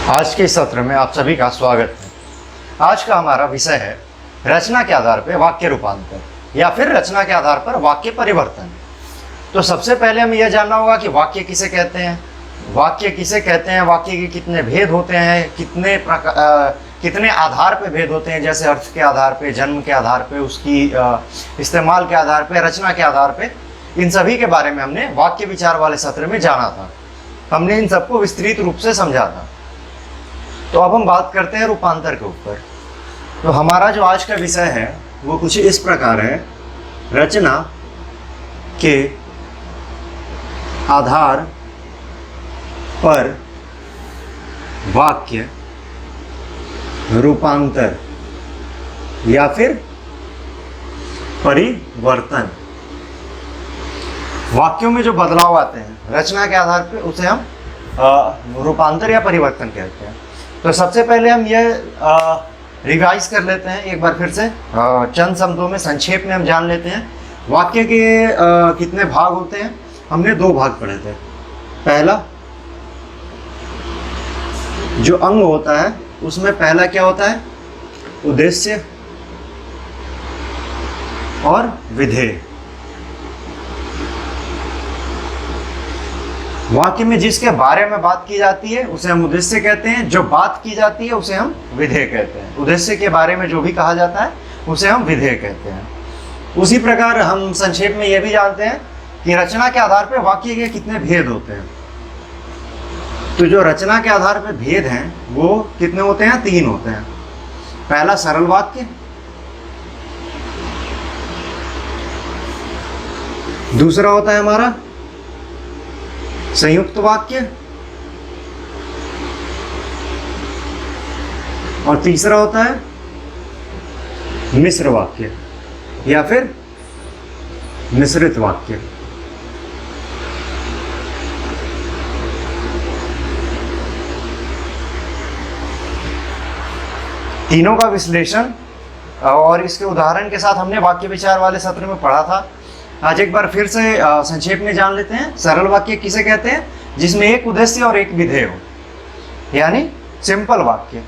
आज के सत्र में आप सभी का स्वागत है। आज का हमारा विषय है रचना के आधार पर वाक्य रूपांतर या फिर रचना के आधार पर वाक्य परिवर्तन। तो सबसे पहले हमें यह जानना होगा कि वाक्य किसे कहते हैं, वाक्य किसे कहते हैं, वाक्य के कितने भेद होते हैं, कितने आधार पे भेद होते हैं, जैसे अर्थ के आधार पे, जन्म के आधार पे, उसकी इस्तेमाल के आधार पे, रचना के आधार पे। इन सभी के बारे में हमने वाक्य विचार वाले सत्र में जाना था। हमने इन सबको विस्तृत रूप से समझा था। तो अब हम बात करते हैं रूपांतर के ऊपर। तो हमारा जो आज का विषय है वो कुछ इस प्रकार है। रचना के आधार पर वाक्य रूपांतर या फिर परिवर्तन। वाक्यों में जो बदलाव आते हैं रचना के आधार पर उसे हम रूपांतर या परिवर्तन कहते हैं। तो सबसे पहले हम ये रिवाइज कर लेते हैं एक बार फिर से, चंद शब्दों में संक्षेप में हम जान लेते हैं वाक्य के कितने भाग होते हैं। हमने दो भाग पढ़े थे। पहला जो अंग होता है उसमें पहला क्या होता है, उद्देश्य और विधेय। वाक्य में जिसके बारे में बात की जाती है उसे हम उद्देश्य कहते हैं, जो बात की जाती है उसे हम विधेय कहते हैं। उद्देश्य के बारे में जो भी कहा जाता है उसे हम विधेय कहते हैं। उसी प्रकार हम संक्षेप में यह भी जानते हैं कि रचना के आधार पर वाक्य के कितने भेद होते हैं। तो जो रचना के आधार पर भेद हैं वो कितने होते हैं, 3 होते हैं। पहला सरल वाक्य, दूसरा होता है हमारा संयुक्त वाक्य, और तीसरा होता है मिश्र वाक्य या फिर मिश्रित वाक्य। तीनों का विश्लेषण और इसके उदाहरण के साथ हमने वाक्य विचार वाले सत्र में पढ़ा था। आज एक बार फिर से संक्षेप में जान लेते हैं। सरल वाक्य किसे कहते हैं, जिसमें एक उद्देश्य और एक विधेय हो, यानी सिंपल वाक्य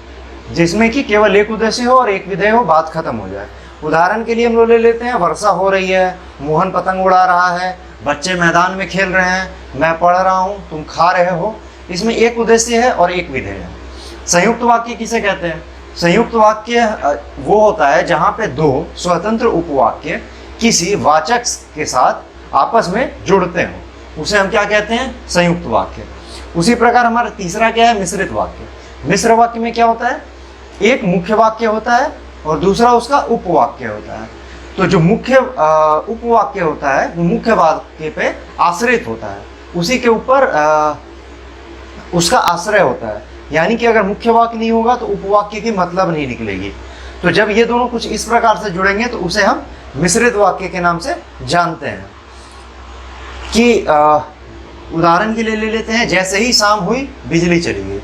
जिसमें कि केवल एक उद्देश्य हो और एक विधेय हो, बात खत्म हो जाए। उदाहरण के लिए हम लोग ले लेते हैं, वर्षा हो रही है, मोहन पतंग उड़ा रहा है, बच्चे मैदान में खेल रहे हैं, मैं पढ़ रहा हूँ, तुम खा रहे हो। इसमें एक उद्देश्य है और एक विधेय है। संयुक्त वाक्य किसे कहते हैं, संयुक्त वाक्य वो होता है जहाँ पे दो स्वतंत्र उपवाक्य किसी वाचक के साथ आपस में जुड़ते हो, उसे हम क्या कहते हैं, संयुक्त वाक्य। उसी प्रकार हमारा तीसरा क्या है, मिश्रित वाक्य। मिश्र वाक्य में क्या होता है, एक मुख्य वाक्य होता है और दूसरा उसका उपवाक्य होता है। तो जो मुख्य उपवाक्य होता है वो मुख्य वाक्य पे आश्रित होता है, उसी के ऊपर उसका आश्रय होता है। यानी कि अगर मुख्य वाक्य नहीं होगा तो उपवाक्य की मतलब नहीं निकलेगी। तो जब ये दोनों कुछ इस प्रकार से जुड़ेंगे तो उसे हम मिश्रित वाक्य के नाम से जानते हैं। कि उदाहरण के लिए ले लेते हैं, जैसे ही शाम हुई बिजली चली गई।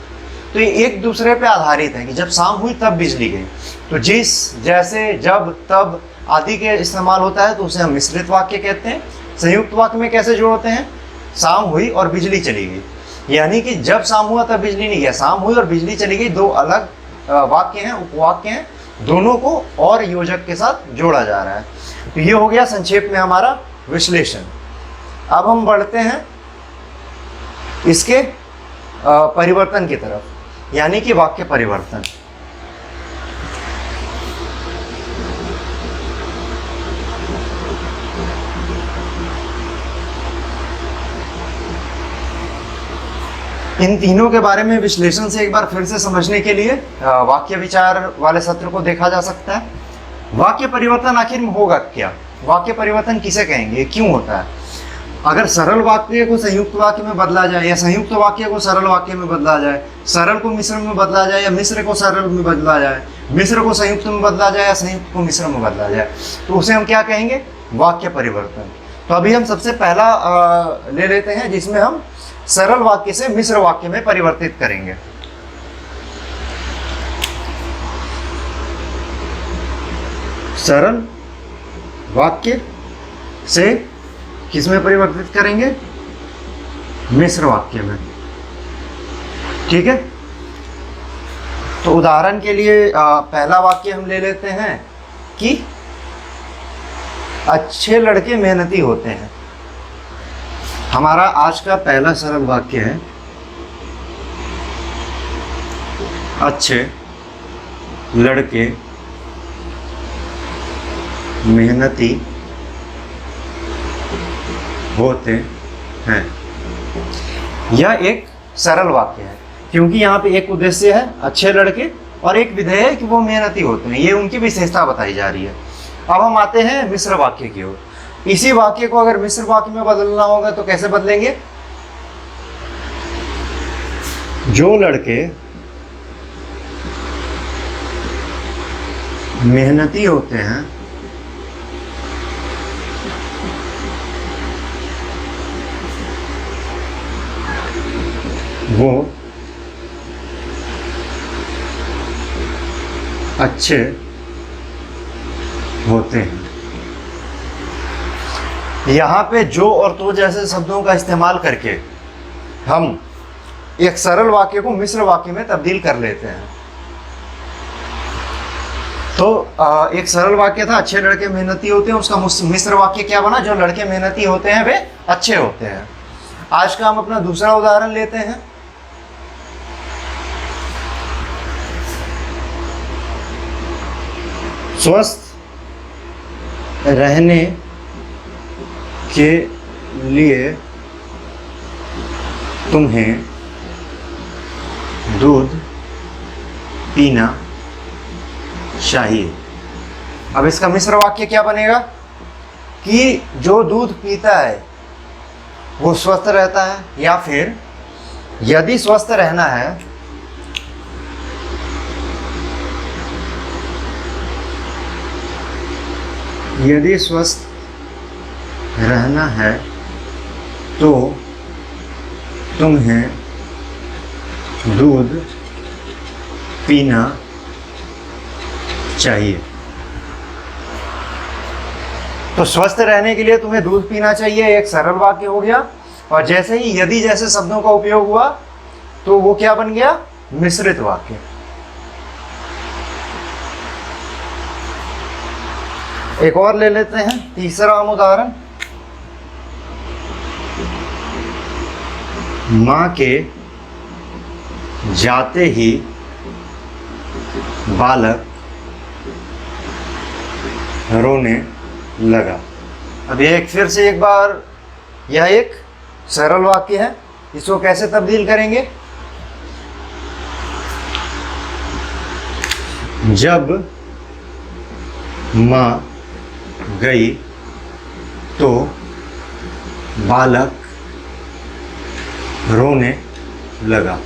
तो ये एक दूसरे पे आधारित है कि जब शाम हुई तब बिजली गई। तो जिस, जैसे, जब, तब आदि के इस्तेमाल होता है तो उसे हम मिश्रित वाक्य कहते हैं। संयुक्त वाक्य में कैसे जोड़ते हैं, शाम हुई और बिजली चली गई, यानी कि जब शाम हुआ तब बिजली नहीं गया, शाम हुई और बिजली चली गई, दो अलग वाक्य हैं, उपवाक्य हैं, दोनों को और योजक के साथ जोड़ा जा रहा है। तो ये हो गया संक्षेप में हमारा विश्लेषण। अब हम बढ़ते हैं इसके परिवर्तन की तरफ, यानी कि वाक्य परिवर्तन। इन तीनों के बारे में विश्लेषण से एक बार फिर से समझने के लिए वाक्य विचार वाले सत्र को देखा जा सकता है। वाक्य परिवर्तन आखिर में होगा क्या, वाक्य परिवर्तन किसे कहेंगे, क्यों होता है। अगर सरल वाक्य को संयुक्त वाक्य में बदला जाए या संयुक्त वाक्य को सरल वाक्य में बदला जाए, सरल को मिश्र में बदला जाए या मिश्र को सरल में बदला जाए, मिश्र को संयुक्त में बदला जाए या संयुक्त को मिश्र में बदला जाए, तो उसे हम क्या कहेंगे, वाक्य परिवर्तन। तो अभी हम सबसे पहला ले लेते हैं जिसमें हम सरल वाक्य से मिश्र वाक्य में परिवर्तित करेंगे। सरल वाक्य से किस में परिवर्तित करेंगे, मिश्र वाक्य में। ठीक है, तो उदाहरण के लिए पहला वाक्य हम ले लेते हैं कि अच्छे लड़के मेहनती होते हैं। हमारा आज का पहला सरल वाक्य है, अच्छे लड़के मेहनती होते हैं। यह एक सरल वाक्य है क्योंकि यहाँ पे एक उद्देश्य है अच्छे लड़के और एक विधेय है कि वो मेहनती होते हैं, ये उनकी विशेषता बताई जा रही है। अब हम आते हैं मिश्र वाक्य की ओर। इसी वाक्य को अगर मिश्र वाक्य में बदलना होगा तो कैसे बदलेंगे? जो लड़के मेहनती होते हैं वो अच्छे होते हैं। यहाँ पे जो और तो जैसे शब्दों का इस्तेमाल करके हम एक सरल वाक्य को मिश्र वाक्य में तब्दील कर लेते हैं। तो एक सरल वाक्य था अच्छे लड़के मेहनती होते हैं, उसका मिश्र वाक्य क्या बना? जो लड़के मेहनती होते हैं वे अच्छे होते हैं। आज का हम अपना दूसरा उदाहरण लेते हैं। स्वस्थ रहने के लिए तुम्हें दूध पीना चाहिए। अब इसका मिश्र वाक्य क्या बनेगा कि जो दूध पीता है वो स्वस्थ रहता है, या फिर यदि स्वस्थ रहना है यदि स्वस्थ रहना है तो तुम्हें दूध पीना चाहिए। तो स्वस्थ रहने के लिए तुम्हें दूध पीना चाहिए एक सरल वाक्य हो गया, और जैसे ही यदि जैसे शब्दों का उपयोग हुआ तो वो क्या बन गया? मिश्रित वाक्य। एक और ले लेते हैं, तीसरा हम उदाहरण। मां के जाते ही बालक रोने लगा। अब ये फिर से एक बार यह एक सरल वाक्य है, इसको कैसे तब्दील करेंगे? जब मां गई तो बालक रोने लगा।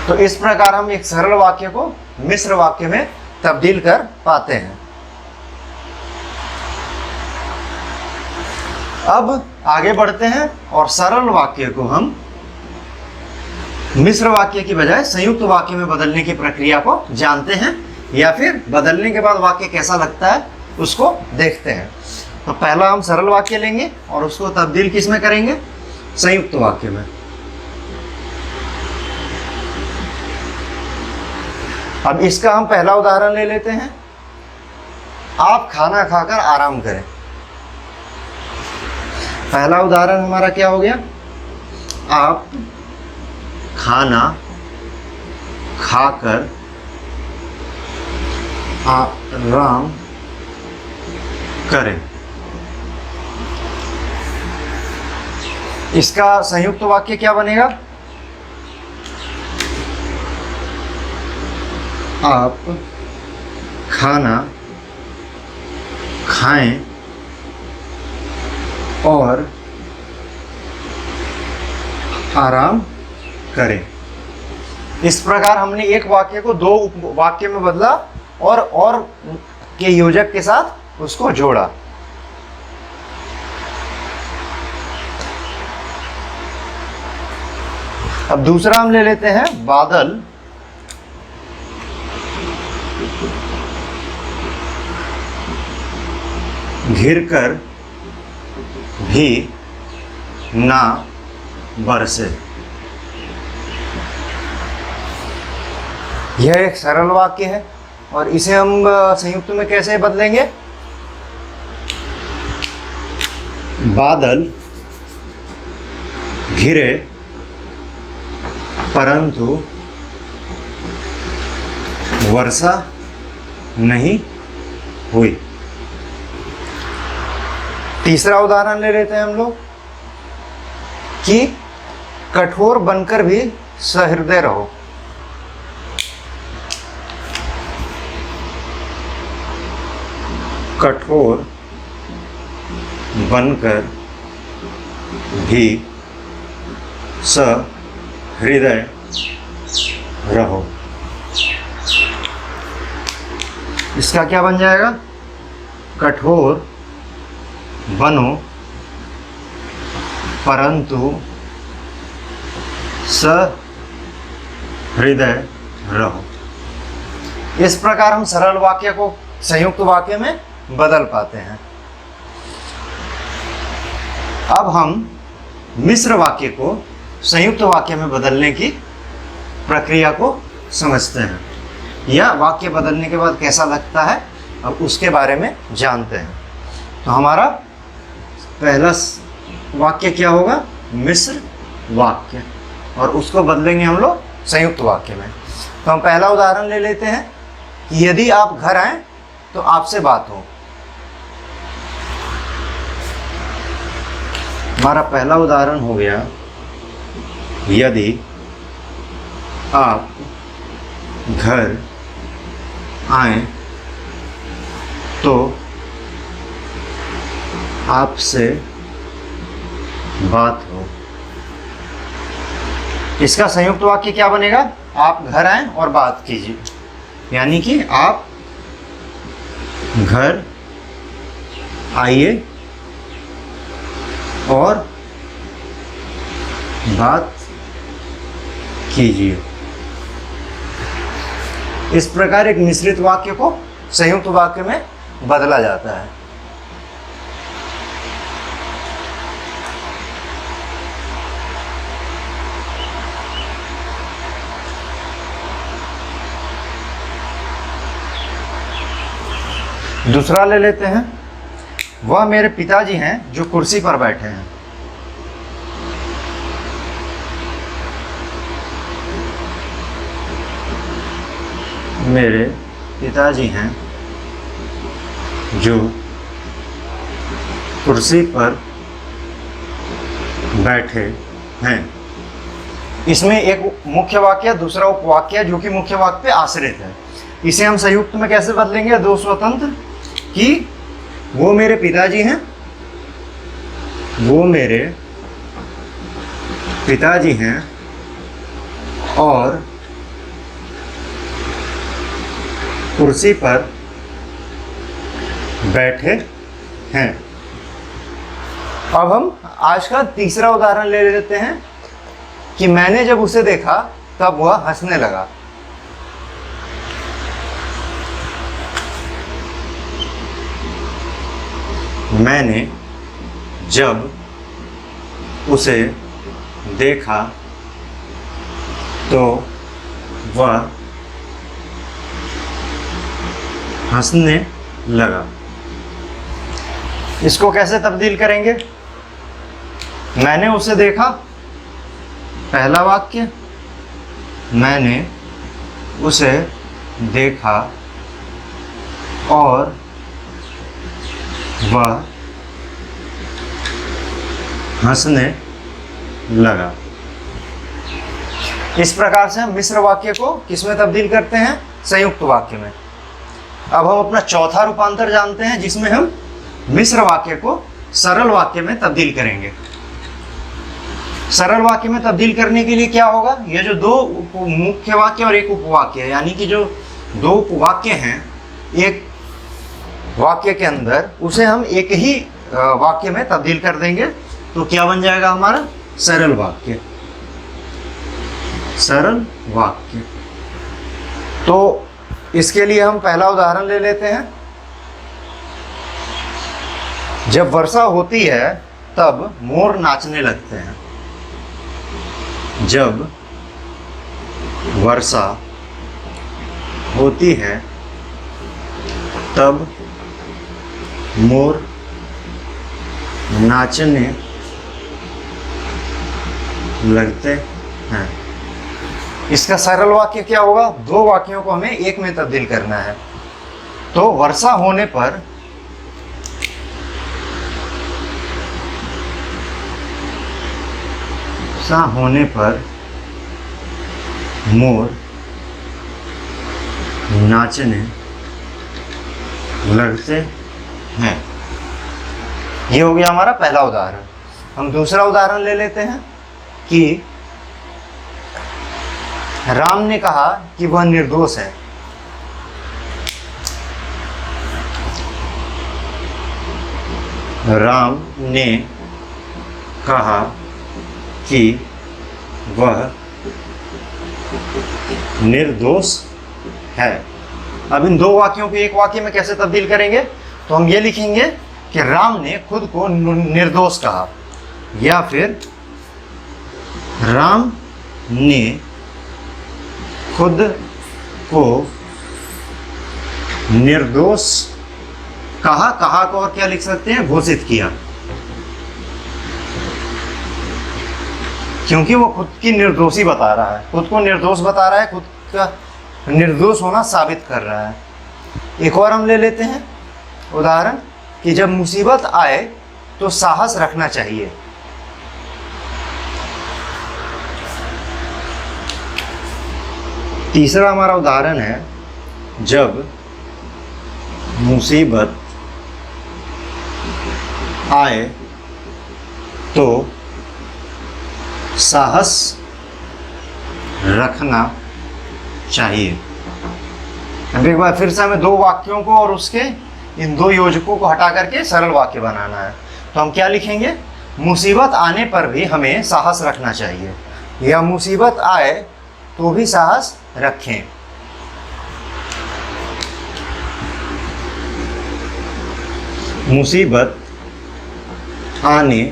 तो इस प्रकार हम एक सरल वाक्य को मिश्र वाक्य में तब्दील कर पाते हैं। अब आगे बढ़ते हैं और सरल वाक्य को हम मिश्र वाक्य की बजाय संयुक्त वाक्य में बदलने की प्रक्रिया को जानते हैं, या फिर बदलने के बाद वाक्य कैसा लगता है उसको देखते हैं। तो पहला हम सरल वाक्य लेंगे और उसको तब्दील किस में करेंगे? संयुक्त वाक्य में। अब इसका हम पहला उदाहरण ले लेते हैं। आप खाना खाकर आराम करें। पहला उदाहरण हमारा क्या हो गया? आप खाना खाकर आराम करें। इसका संयुक्त वाक्य क्या बनेगा? आप खाना खाएं और आराम करें। इस प्रकार हमने एक वाक्य को दो वाक्य में बदला और के योजक के साथ उसको जोड़ा। अब दूसरा हम ले लेते हैं, बादल घिरकर भी ना बरसे। यह एक सरल वाक्य है और इसे हम संयुक्त में कैसे बदलेंगे? बादल घिरे परंतु वर्षा नहीं हुई। तीसरा उदाहरण ले लेते हैं हम लोग कि कठोर बनकर भी सहृदय रहो। कठोर बनकर भी सहृदय रहो। इसका क्या बन जाएगा? कठोर बनो परंतु सहृदय रहो। इस प्रकार हम सरल वाक्य को संयुक्त वाक्य में बदल पाते हैं। अब हम मिश्र वाक्य को संयुक्त वाक्य में बदलने की प्रक्रिया को समझते हैं, या वाक्य बदलने के बाद कैसा लगता है अब उसके बारे में जानते हैं। तो हमारा पहला वाक्य क्या होगा? मिश्र वाक्य, और उसको बदलेंगे हम लोग संयुक्त वाक्य में। तो हम पहला उदाहरण ले लेते हैं कि यदि आप घर आए तो आपसे बात हो। हमारा पहला उदाहरण हो गया, यदि आप घर आए तो आपसे बात हो। इसका संयुक्त वाक्य क्या बनेगा? आप घर आए और बात कीजिए, यानी कि आप घर आइए और बात कीजिए। इस प्रकार एक मिश्रित वाक्य को संयुक्त वाक्य में बदला जाता है। दूसरा ले लेते हैं, वह मेरे पिताजी हैं जो कुर्सी पर बैठे हैं। मेरे पिताजी हैं जो कुर्सी पर बैठे हैं। इसमें एक मुख्य वाक्य, दूसरा उपवाक्य जो कि मुख्य वाक्य पे आश्रित है। इसे हम संयुक्त में कैसे बदलेंगे? दो स्वतंत्र, कि वो मेरे पिताजी हैं, वो मेरे पिताजी हैं और कुर्सी पर बैठे हैं। अब हम आज का तीसरा उदाहरण ले लेते हैं कि मैंने जब उसे देखा तब वह हंसने लगा। मैंने जब उसे देखा तो वह हंसने लगा। इसको कैसे तब्दील करेंगे? मैंने उसे देखा, पहला वाक्य, मैंने उसे देखा और वह हंसने लगा। इस प्रकार से हम मिश्र वाक्य को किसमें तब्दील करते हैं? संयुक्त वाक्य में। अब हम अपना चौथा रूपांतर जानते हैं, जिसमें हम मिश्र वाक्य को सरल वाक्य में तब्दील करेंगे। सरल वाक्य में तब्दील करने के लिए क्या होगा? ये जो दो मुख्य वाक्य और एक उपवाक्य है, यानी कि जो दो उपवाक्य हैं एक वाक्य के अंदर, उसे हम एक ही वाक्य में तब्दील कर देंगे। तो क्या बन जाएगा हमारा? सरल वाक्य। सरल वाक्य। तो इसके लिए हम पहला उदाहरण ले लेते हैं। जब वर्षा होती है तब मोर नाचने लगते हैं। जब वर्षा होती है तब मोर नाचने लगते हैं। इसका सरल वाक्य क्या होगा? दो वाक्यों को हमें एक में तब्दील करना है। तो वर्षा होने पर मोर नाचने लगते हैं। ये हो गया हमारा पहला उदाहरण। हम दूसरा उदाहरण ले लेते हैं कि राम ने कहा कि वह निर्दोष है। राम ने कहा कि वह निर्दोष है। अब इन दो वाक्यों को एक वाक्य में कैसे तब्दील करेंगे? तो हम ये लिखेंगे कि राम ने खुद को निर्दोष कहा, या फिर राम ने खुद को निर्दोष कहा। कहा को और क्या लिख सकते हैं? घोषित किया, क्योंकि वो खुद की निर्दोषी बता रहा है, खुद को निर्दोष बता रहा है, खुद का निर्दोष होना साबित कर रहा है। एक और हम ले लेते हैं उदाहरण कि जब मुसीबत आए तो साहस रखना चाहिए। तीसरा हमारा उदाहरण है, जब मुसीबत आए तो साहस रखना चाहिए। अब एक बार फिर से हमें दो वाक्यों को और उसके इन दो योजकों को हटा करके सरल वाक्य बनाना है। तो हम क्या लिखेंगे? मुसीबत आने पर भी हमें साहस रखना चाहिए, या मुसीबत आए तो भी साहस रखें। मुसीबत आने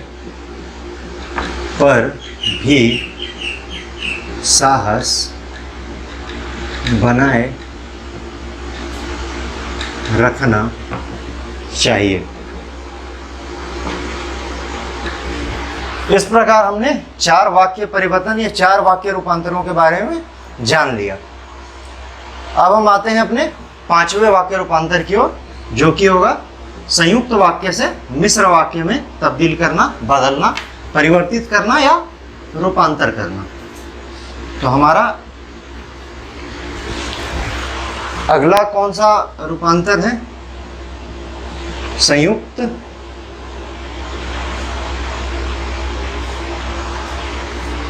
पर भी साहस बनाए रखना चाहिए। इस प्रकार हमने चार वाक्य परिवर्तन या चार वाक्य रूपांतरों के बारे में जान लिया। अब हम आते हैं अपने पांचवें वाक्य रूपांतर की ओर, जो कि होगा संयुक्त वाक्य से मिश्र वाक्य में तब्दील करना, बदलना, परिवर्तित करना या रूपांतर करना। तो हमारा अगला कौन सा रूपांतर है? संयुक्त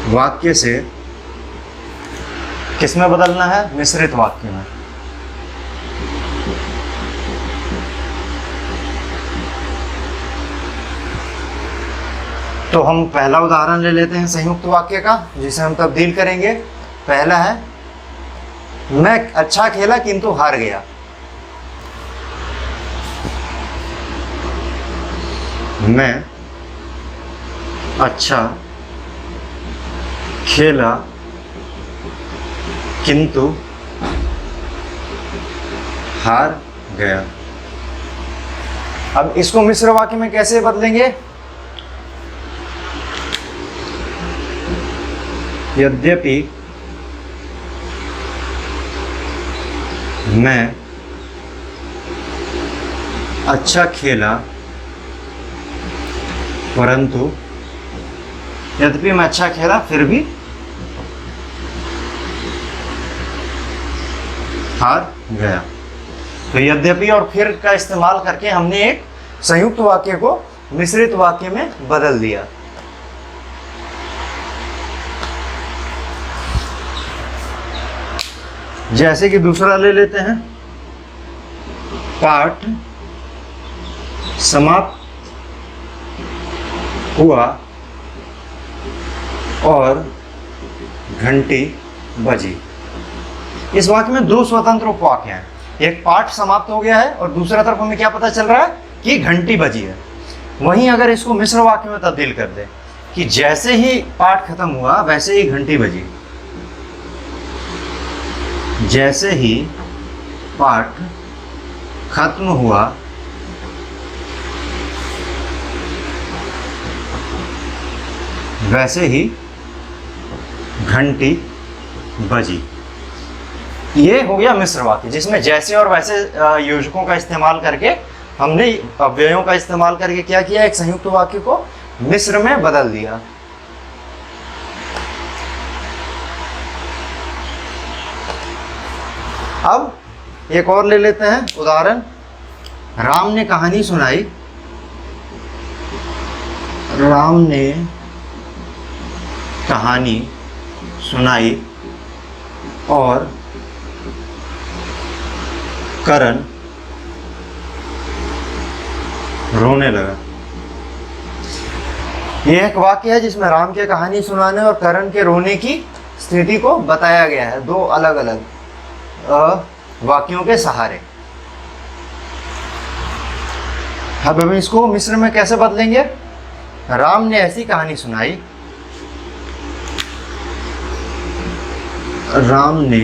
वाक्य से किसमें बदलना है? मिश्रित वाक्य में। तो हम पहला उदाहरण ले लेते हैं संयुक्त वाक्य का, जिसे हम तब्दील करेंगे। पहला है, मैं अच्छा खेला किंतु हार गया। मैं अच्छा खेला किंतु हार गया। अब इसको मिश्र वाक्य में कैसे बदलेंगे? यद्यपि मैं अच्छा खेला परंतु, यद्यपि मैं अच्छा खेला फिर भी हार गया। तो यद्यपि और फिर का इस्तेमाल करके हमने एक संयुक्त वाक्य को मिश्रित वाक्य में बदल दिया। जैसे कि दूसरा ले लेते हैं, पाठ समाप्त हुआ और घंटी बजी। इस वाक्य में दो स्वतंत्र उपवाक्य हैं। एक पाठ समाप्त हो गया है और दूसरा तरफ हमें क्या पता चल रहा है कि घंटी बजी है। वहीं अगर इसको मिश्र वाक्य में तब्दील कर दे कि जैसे ही पाठ खत्म हुआ वैसे ही घंटी बजी, जैसे ही पाठ खत्म हुआ, वैसे ही घंटी बजी। ये हो गया मिश्र वाक्य, जिसमें जैसे और वैसे योजकों का इस्तेमाल करके हमने अव्ययों का इस्तेमाल करके क्या किया, एक संयुक्त वाक्य को मिश्र में बदल दिया। अब एक और ले लेते हैं उदाहरण। राम ने कहानी सुनाई, राम ने कहानी सुनाई और करण रोने लगा। यह एक वाक्य है जिसमें राम के कहानी सुनाने और करण के रोने की स्थिति को बताया गया है, दो अलग अलग वाक्यों के सहारे। अब हम इसको मिश्र में कैसे बदलेंगे? राम ने ऐसी कहानी सुनाई, राम ने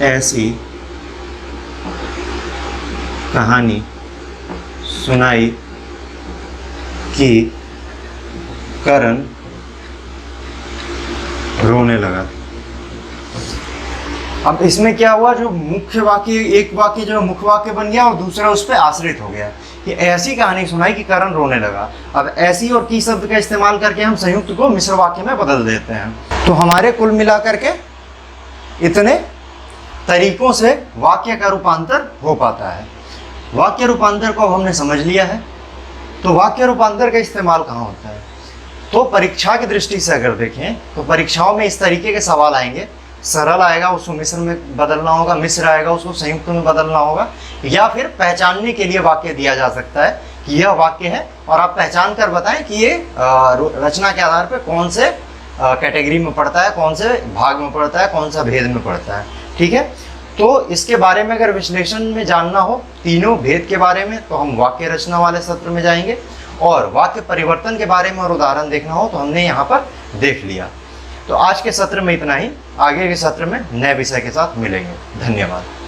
ऐसी कहानी सुनाई कि करण रोने लगा। अब इसमें क्या हुआ, जो मुख्य वाक्य, एक वाक्य जो मुख्य वाक्य बन गया और दूसरा उस पर आश्रित हो गया कि ऐसी कहानी सुनाई कि करण रोने लगा। अब ऐसी और की शब्द का इस्तेमाल करके हम संयुक्त को मिश्र वाक्य में बदल देते हैं। तो हमारे कुल मिलाकर के इतने तरीकों से वाक्य का रूपांतर हो पाता है। वाक्य रूपांतर को हमने समझ लिया है। तो वाक्य रूपांतर का इस्तेमाल कहाँ होता है? तो परीक्षा की दृष्टि से अगर देखें तो परीक्षाओं में इस तरीके के सवाल आएंगे। सरल आएगा, उसको मिश्र में बदलना होगा, मिश्र आएगा, उसको संयुक्त में बदलना होगा, या फिर पहचानने के लिए वाक्य दिया जा सकता है कि यह वाक्य है और आप पहचान कर बताएं कि ये रचना के आधार पर कौन से कैटेगरी में पड़ता है, कौन से भाग में पड़ता है, कौन सा भेद में पड़ता है। ठीक है, तो इसके बारे में अगर विश्लेषण में जानना हो तीनों भेद के बारे में तो हम वाक्य रचना वाले सत्र में जाएंगे, और वाक्य परिवर्तन के बारे में और उदाहरण देखना हो तो हमने यहाँ पर देख लिया। तो आज के सत्र में इतना ही, आगे के सत्र में नए विषय के साथ मिलेंगे। धन्यवाद।